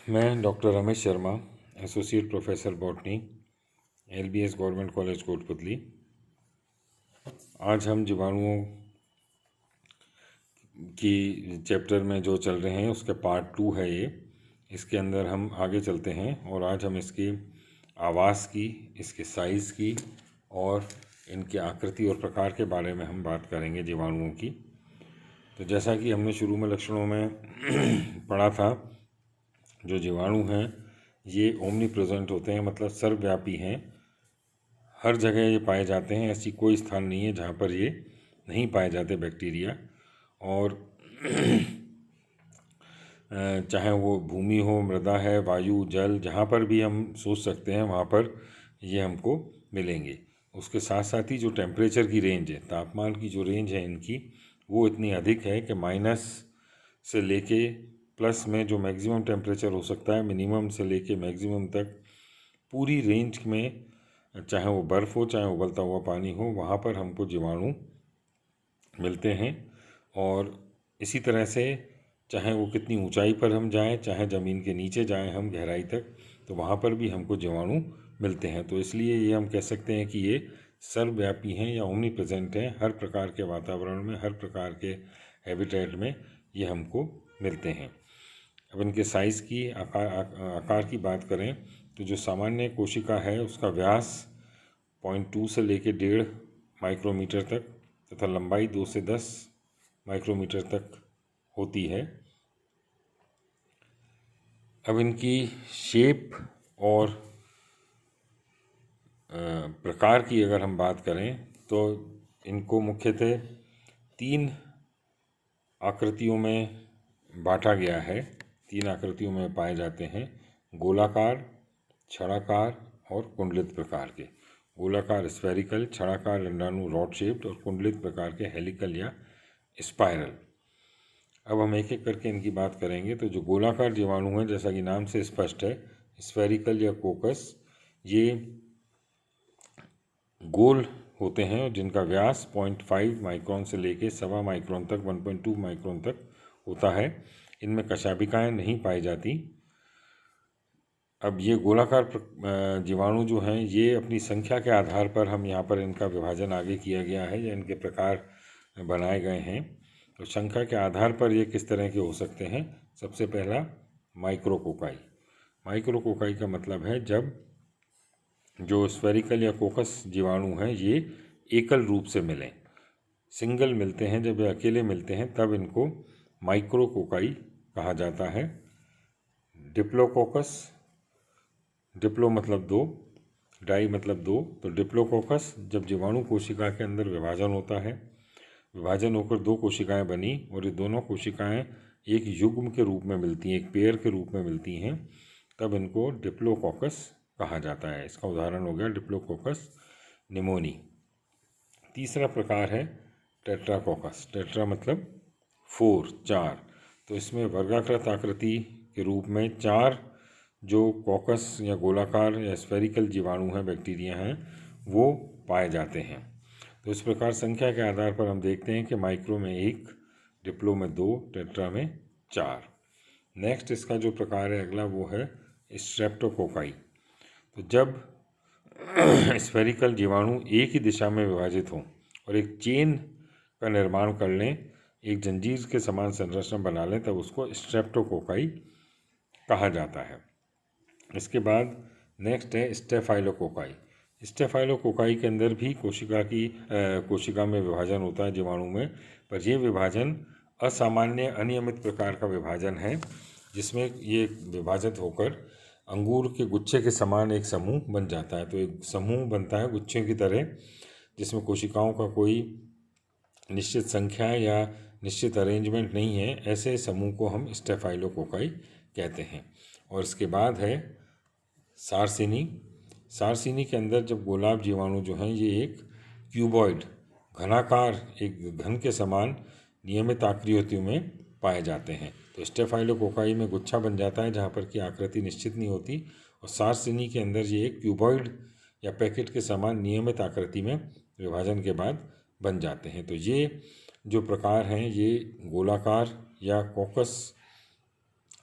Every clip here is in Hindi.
मैं doctor Ramesh Sharma, associate professor botany, LBS government college Kotputli. आज हम जीवाणुओं की चैप्टर में जो चल रहे हैं उसके पार्ट 2 है ये। इसके अंदर हम आगे चलते हैं और आज हम इसकी आवास की, इसके साइज़ की और इनकी आकृति और प्रकार के बारे में हम बात करेंगे जीवाणुओं की। तो जैसा कि हमने शुरू में लक्षणों में पढ़ा था, जो जीवाणु हैं ये ओमनी प्रेजेंट होते हैं, मतलब सर्वव्यापी हैं। हर जगह ये पाए जाते हैं, ऐसी कोई स्थान नहीं है जहाँ पर ये नहीं पाए जाते बैक्टीरिया। और चाहे वो भूमि हो, मृदा है, वायु, जल, जहाँ पर भी हम सोच सकते हैं वहाँ पर ये हमको मिलेंगे। उसके साथ साथ ही जो टेम्परेचर की रेंज है, तापमान की जो रेंज है इनकी, वो इतनी अधिक है कि माइनस से लेके प्लस में जो मैक्सिमम टेम्परेचर हो सकता है, मिनिमम से लेके मैक्सिमम तक पूरी रेंज में, चाहे वो बर्फ़ हो, चाहे उबलता हुआ पानी हो, वहाँ पर हमको जीवाणु मिलते हैं। और इसी तरह से चाहे वो कितनी ऊंचाई पर हम जाएं, चाहे ज़मीन के नीचे जाएं हम गहराई तक, तो वहाँ पर भी हमको जीवाणु मिलते हैं। तो इसलिए ये हम कह सकते हैं कि ये सर्वव्यापी हैं या ओमनी प्रेजेंट हैं। हर प्रकार के वातावरण में, हर प्रकार के हैबिटेट में ये हमको मिलते हैं। अब इनके साइज़ की, आकार की बात करें तो जो सामान्य कोशिका है उसका व्यास 0.2 से लेकर 1.5 माइक्रोमीटर तक तथा लंबाई 2 से 10 माइक्रोमीटर तक होती है। अब इनकी शेप और प्रकार की अगर हम बात करें तो इनको मुख्यतः 3 आकृतियों में बांटा गया है। 3 आकृतियों में पाए जाते हैं: गोलाकार, छड़ाकार और कुंडलित प्रकार के। गोलाकार स्फेरिकल, छड़ाकार अंडाणु रॉड शेप्ड और कुंडलित प्रकार के हेलिकल या स्पाइरल। अब हम एक एक करके इनकी बात करेंगे। तो जो गोलाकार जीवाणु हैं, जैसा कि नाम से स्पष्ट है, स्फेरिकल या कोकस, ये गोल होते हैं और जिनका व्यास 0.5 माइक्रोन से लेके 1.25 माइक्रोन तक, 1.2 माइक्रोन तक होता है। इनमें कशाभिकाएँ नहीं पाई जाती। अब ये गोलाकार जीवाणु जो हैं, ये अपनी संख्या के आधार पर हम यहाँ पर इनका विभाजन आगे किया गया है या इनके प्रकार बनाए गए हैं। तो संख्या के आधार पर ये किस तरह के हो सकते हैं। सबसे पहला माइक्रोकोकाई। माइक्रोकोकाई का मतलब है जब जो स्फेरिकल या कोकस जीवाणु हैं ये एकल रूप से मिलें, सिंगल मिलते हैं, जब ये अकेले मिलते हैं तब इनको माइक्रोकोकाई कहा जाता है। डिप्लोकोकस, डिप्लो मतलब 2, डाई मतलब 2, तो डिप्लोकोकस जब जीवाणु कोशिका के अंदर विभाजन होता है, विभाजन होकर 2 कोशिकाएं बनी और ये दोनों कोशिकाएं एक युग्म के रूप में मिलती हैं, एक पेयर के रूप में मिलती हैं, तब इनको डिप्लोकोकस कहा जाता है। इसका उदाहरण हो गया डिप्लोकोकस निमोनी। तीसरा प्रकार है टेट्राकोकस। टेट्रा मतलब 4, 4। तो इसमें वर्गाकृत आकृति के रूप में 4 जो कोकस या गोलाकार या स्फेरिकल जीवाणु हैं, बैक्टीरिया हैं, वो पाए जाते हैं। तो इस प्रकार संख्या के आधार पर हम देखते हैं कि माइक्रो में 1, डिप्लो में 2, टेट्रा में 4। नेक्स्ट इसका जो प्रकार है अगला, वो है स्ट्रेप्टोकोकाई। तो जब स्फेरिकल जीवाणु एक ही दिशा में विभाजित हों और एक चेन का निर्माण कर लें, एक जंजीर के समान संरचना बना लें, तब उसको स्ट्रेप्टोकोकाई कहा जाता है। इसके बाद नेक्स्ट है स्टेफाइलोकोकाई। स्टेफाइलोकोकाई के अंदर भी कोशिका में विभाजन होता है जीवाणु में, पर यह विभाजन असामान्य अनियमित प्रकार का विभाजन है, जिसमें ये विभाजित होकर अंगूर के गुच्छे के समान एक समूह बन जाता है। तो एक समूह बनता है गुच्छे की तरह, जिसमें कोशिकाओं का कोई निश्चित संख्या या निश्चित अरेंजमेंट नहीं है। ऐसे समूह को हम स्टेफाइलोकोकाई कहते हैं। और इसके बाद है सारसिनी। सारसिनी के अंदर जब गोलाब जीवाणु जो हैं, ये एक क्यूबॉइड, घनाकार, एक घन के समान नियमित आकृतियों में पाए जाते हैं। तो स्टेफाइलोकोकाई में गुच्छा बन जाता है जहाँ पर की आकृति निश्चित नहीं होती, और सारसिनी के अंदर ये एक क्यूबॉइड या पैकेट के समान नियमित आकृति में विभाजन के बाद बन जाते हैं। तो ये जो प्रकार हैं, ये गोलाकार या कोकस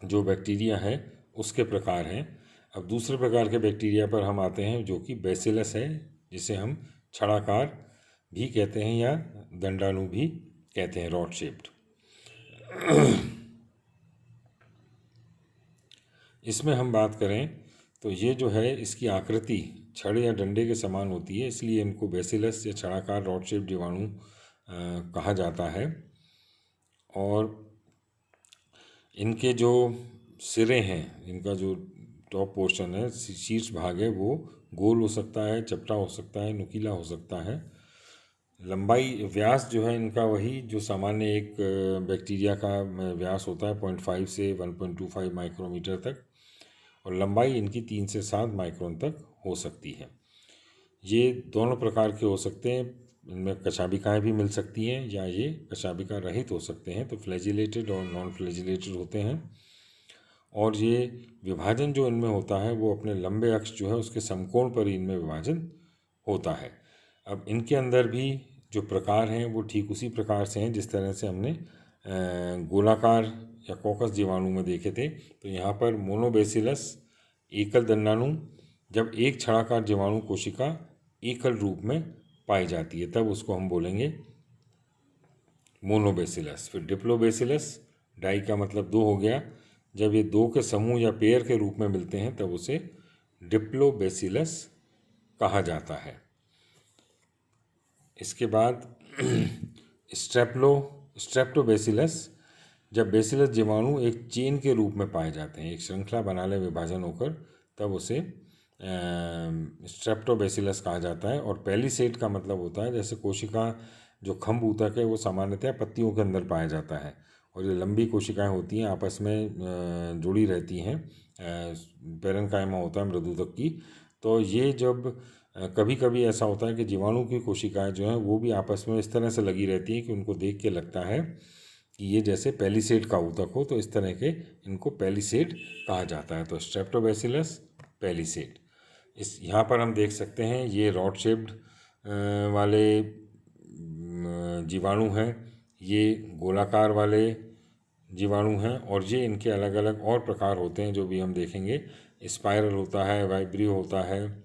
जो बैक्टीरिया है उसके प्रकार हैं। अब दूसरे प्रकार के बैक्टीरिया पर हम आते हैं जो कि बैसिलस है, जिसे हम छड़ाकार भी कहते हैं या दंडाणु भी कहते हैं, रॉड शेप्ड। इसमें हम बात करें तो ये जो है इसकी आकृति छड़ या डंडे के समान होती है, इसलिए इनको बैसिलस या छड़ाकार रॉड शेप्ड जीवाणु कहा जाता है। और इनके जो सिरे हैं, इनका जो टॉप पोर्शन है, शीर्ष भाग है, वो गोल हो सकता है, चपटा हो सकता है, नुकीला हो सकता है। लंबाई व्यास जो है इनका वही जो सामान्य एक बैक्टीरिया का व्यास होता है 0.5 से 1.25 माइक्रोमीटर तक, और लंबाई इनकी 3 से 7 माइक्रोन तक हो सकती है। ये दोनों प्रकार के हो सकते हैं, इनमें कशाभिकाएँ भी मिल सकती हैं या ये कशाभिका रहित हो सकते हैं, तो फ्लैजिलेटेड और नॉन फ्लैजिलेटेड होते हैं। और ये विभाजन जो इनमें होता है वो अपने लंबे अक्ष जो है उसके समकोण पर ही इनमें विभाजन होता है। अब इनके अंदर भी जो प्रकार हैं वो ठीक उसी प्रकार से हैं जिस तरह से हमने गोलाकार या कॉकस जीवाणु में देखे थे। तो यहाँ पर मोनोबैसिलस एकल दंडाणु, जब एक छड़ाकार जीवाणु कोशिका एकल रूप में पाई जाती है तब उसको हम बोलेंगे मोनोबैसिलस। फिर डिप्लोबैसिलस, डाई का मतलब दो हो गया, जब ये दो के समूह या पेयर के रूप में मिलते हैं तब उसे डिप्लोबैसिलस कहा जाता है। इसके बाद स्ट्रेप्टोबैसिलस, जब बैसिलस जीवाणु एक चेन के रूप में पाए जाते हैं, एक श्रृंखला बना ले विभाजन होकर, तब उसे स्ट्रेप्टोबैसिलस कहा जाता है। और पैलिसेड का मतलब होता है जैसे कोशिका जो खंभ ऊतक है वो सामान्यतः पत्तियों के अंदर पाया जाता है, और ये लंबी कोशिकाएं होती हैं, आपस में जुड़ी रहती हैं, पेरेन्काइमा होता है मृदुतक की। तो ये जब कभी कभी ऐसा होता है कि जीवाणु की कोशिकाएं जो हैं वो भी आपस में इस तरह से लगी रहती हैं कि उनको देख के लगता है कि ये जैसे पैलिसेड का ऊतक हो, तो इस तरह के इनको पैलिसेड कहा जाता है। तो स्ट्रेप्टोबैसिलस, पैलिसेड। इस यहाँ पर हम देख सकते हैं ये रॉड शेप्ड वाले जीवाणु हैं, ये गोलाकार वाले जीवाणु हैं, और ये इनके अलग अलग और प्रकार होते हैं जो भी हम देखेंगे। स्पाइरल होता है, वाइब्रियो होता है,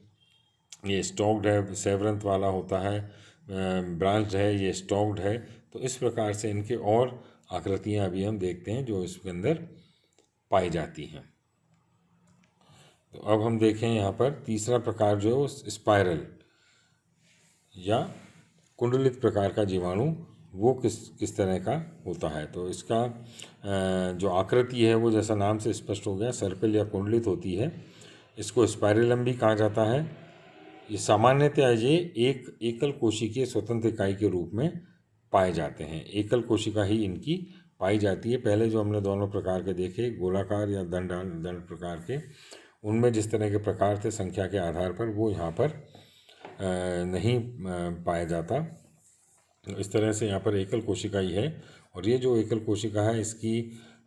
ये स्टॉक्ड है, सेवरंथ वाला होता है, ब्रांच्ड है, ये स्टॉक्ड है। तो इस प्रकार से इनके और आकृतियाँ अभी हम देखते हैं जो इसके अंदर पाई जाती हैं। तो अब हम देखें यहाँ पर तीसरा प्रकार जो है वो स्पाइरल या कुंडलित प्रकार का जीवाणु, वो किस तरह का होता है। तो इसका जो आकृति है वो जैसा नाम से स्पष्ट हो गया, सर्पिल या कुंडलित होती है। इसको स्पाइरलम भी कहा जाता है। ये सामान्यतः ये एक एकल कोशिकीय स्वतंत्र इकाई के रूप में पाए जाते हैं, एकल कोशिका ही इनकी पाई जाती है। पहले जो हमने दोनों प्रकार के देखे, गोलाकार या दंड प्रकार के, उनमें जिस तरह के प्रकार थे संख्या के आधार पर, वो यहाँ पर नहीं पाया जाता। इस तरह से यहाँ पर एकल कोशिका ही है, और ये जो एकल कोशिका है इसकी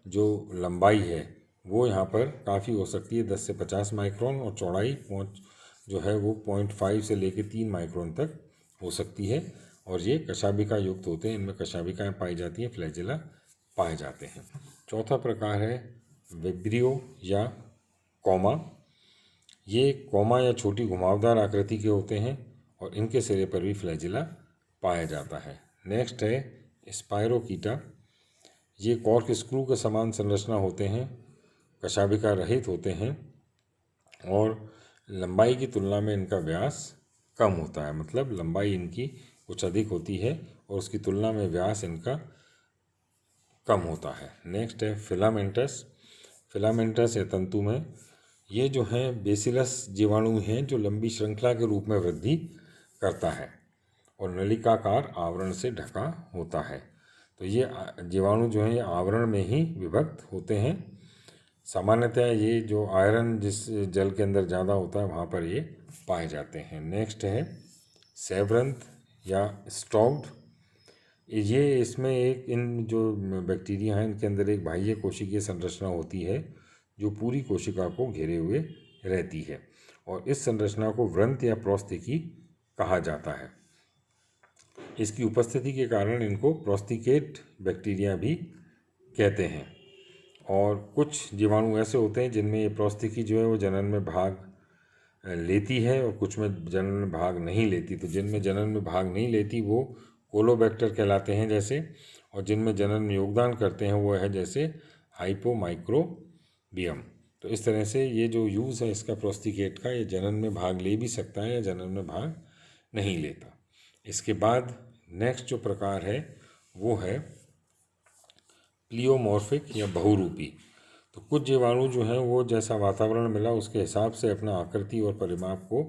जो लंबाई है वो यहाँ पर काफ़ी हो सकती है, 10 से 50 माइक्रोन, और चौड़ाई जो है वो 0.5 से लेकर 3 माइक्रोन तक हो सकती है। और ये कशाभिका युक्त होते हैं, इनमें कशाभिकाएँ पाई जाती हैं, फ्लैजिला पाए जाते हैं। चौथा प्रकार है विब्रियो या कॉमा। ये कॉमा या छोटी घुमावदार आकृति के होते हैं, और इनके सिरे पर भी फ्लैजिला पाया जाता है। नेक्स्ट है स्पाइरोकीटा। ये कॉर्क स्क्रू के समान संरचना होते हैं, कशाभिका रहित होते हैं, और लंबाई की तुलना में इनका व्यास कम होता है, मतलब लंबाई इनकी कुछ अधिक होती है और उसकी तुलना में व्यास इनका कम होता है। नेक्स्ट है फिलामेंटस। फिलामेंटस या तंतु में, ये जो हैं बेसिलस जीवाणु हैं जो लंबी श्रृंखला के रूप में वृद्धि करता है और नलिकाकार आवरण से ढका होता है। तो ये जीवाणु जो हैं ये आवरण में ही विभक्त होते हैं। सामान्यतः ये जो आयरन जिस जल के अंदर ज़्यादा होता है वहाँ पर ये पाए जाते हैं। नेक्स्ट है सेवरंथ या स्टॉक्ड। ये इसमें एक इन जो बैक्टीरिया हैं इनके अंदर एक बाह्य कोशिकीय संरचना होती है जो पूरी कोशिका को घेरे हुए रहती है, और इस संरचना को व्रंत या प्रोस्थिकी कहा जाता है। इसकी उपस्थिति के कारण इनको प्रोस्टिकेट बैक्टीरिया भी कहते हैं। और कुछ जीवाणु ऐसे होते हैं जिनमें ये प्रौस्तिकी जो है वो जनन में भाग लेती है और कुछ में जनन में भाग नहीं लेती। तो जिनमें जनन में भाग नहीं लेती वो कोलोबैक्टर कहलाते हैं जैसे, और जिनमें जनन में योगदान करते हैं वो है जैसे हाइपोमाइक्रोबियम। तो इस तरह से ये जो यूज़ है इसका प्रोस्टिकेट का, ये जनन में भाग ले भी सकता है या जनन में भाग नहीं लेता। इसके बाद नेक्स्ट जो प्रकार है वो है प्लियोमॉर्फिक या बहुरूपी। तो कुछ जीवाणु जो हैं वो जैसा वातावरण मिला उसके हिसाब से अपना आकृति और परिमाप को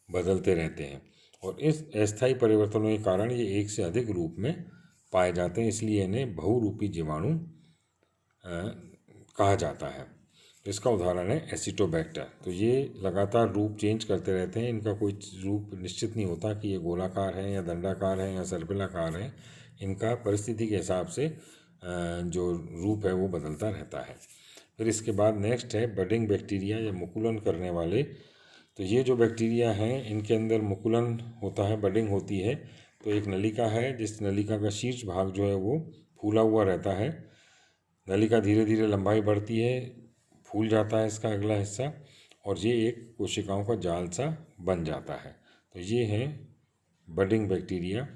बदलते रहते हैं, और इस अस्थायी परिवर्तनों के कारण ये एक से अधिक रूप में पाए जाते हैं, इसलिए इन्हें बहुरूपी जीवाणु कहा जाता है। तो इसका उदाहरण है एसिटोबैक्टर। तो ये लगातार रूप चेंज करते रहते हैं, इनका कोई रूप निश्चित नहीं होता कि ये गोलाकार है या दंडाकार है या सर्पिलाकार है। इनका परिस्थिति के हिसाब से जो रूप है वो बदलता रहता है। फिर इसके बाद नेक्स्ट है बडिंग बैक्टीरिया या मुकुलन करने वाले। तो ये जो बैक्टीरिया हैं इनके अंदर मुकुलन होता है, बडिंग होती है। तो एक नलिका है जिस नलिका का शीर्ष भाग जो है वो फूला हुआ रहता है। नलिका धीरे धीरे लंबाई बढ़ती है, फूल जाता है इसका अगला हिस्सा, और ये एक कोशिकाओं का जाल सा बन जाता है। तो ये है बडिंग बैक्टीरिया।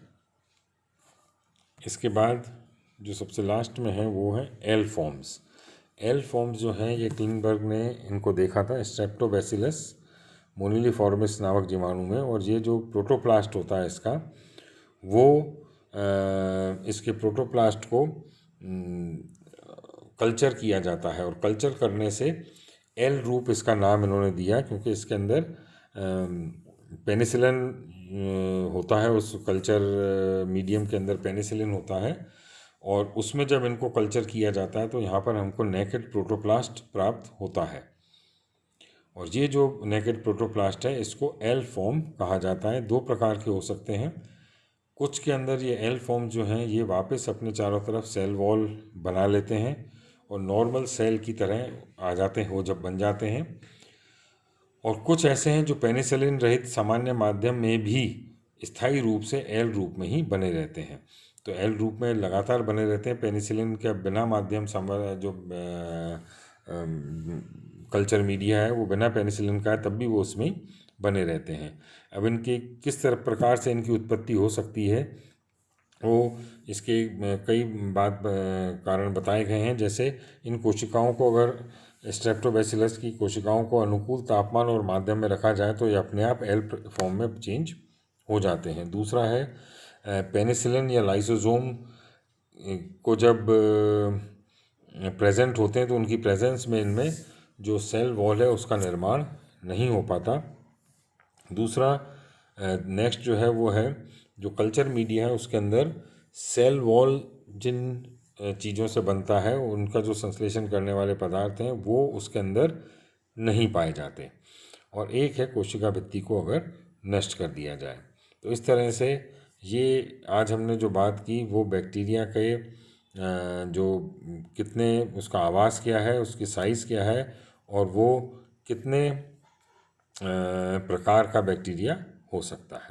इसके बाद जो सबसे लास्ट में है वो है एल फॉर्म्स। एल फॉर्म्स जो हैं ये क्लिनबर्ग ने इनको देखा था स्ट्रेप्टोबैसिलस मोनिलिफॉर्मिस नामक जीवाणु में, और ये जो प्रोटोप्लास्ट होता है इसका वो इसके प्रोटोप्लास्ट को कल्चर किया जाता है, और कल्चर करने से एल रूप इसका नाम इन्होंने दिया क्योंकि इसके अंदर पेनिसिलिन होता है। उस कल्चर मीडियम के अंदर पेनिसिलिन होता है, और उसमें जब इनको कल्चर किया जाता है तो यहाँ पर हमको नेकेड प्रोटोप्लास्ट प्राप्त होता है, और ये जो नेकेड प्रोटोप्लास्ट है इसको एल फॉर्म कहा जाता है। दो प्रकार के हो सकते हैं। कुछ के अंदर ये एल फॉर्म जो हैं ये वापस अपने चारों तरफ सेल वॉल बना लेते हैं और नॉर्मल सेल की तरह आ जाते हैं वो जब बन जाते हैं। और कुछ ऐसे हैं जो पेनिसिलिन रहित सामान्य माध्यम में भी स्थायी रूप से एल रूप में ही बने रहते हैं। तो एल रूप में लगातार बने रहते हैं, पेनिसिलिन के बिना माध्यम जो कल्चर मीडिया है वो बिना पेनिसिलिन का है तब भी वो उसमें बने रहते हैं। अब इनके किस तरह प्रकार से इनकी उत्पत्ति हो सकती है वो इसके कई कारण बताए गए हैं। जैसे इन कोशिकाओं को अगर स्ट्रेप्टोबैसिलस की कोशिकाओं को अनुकूल तापमान और माध्यम में रखा जाए तो ये अपने आप एल फॉर्म में चेंज हो जाते हैं। दूसरा है पेनिसिलिन या लाइसोसोम को जब प्रेजेंट होते हैं तो उनकी प्रेजेंस में इनमें जो सेल वॉल है उसका निर्माण नहीं हो पाता। दूसरा नेक्स्ट जो है वो है जो कल्चर मीडिया है उसके अंदर सेल वॉल जिन चीज़ों से बनता है उनका जो संश्लेषण करने वाले पदार्थ हैं वो उसके अंदर नहीं पाए जाते, और एक है कोशिका भित्ति को अगर नष्ट कर दिया जाए। तो इस तरह से ये आज हमने जो बात की वो बैक्टीरिया के जो कितने उसका आवास क्या है, उसकी साइज़ क्या है, और वो कितने प्रकार का बैक्टीरिया हो सकता है।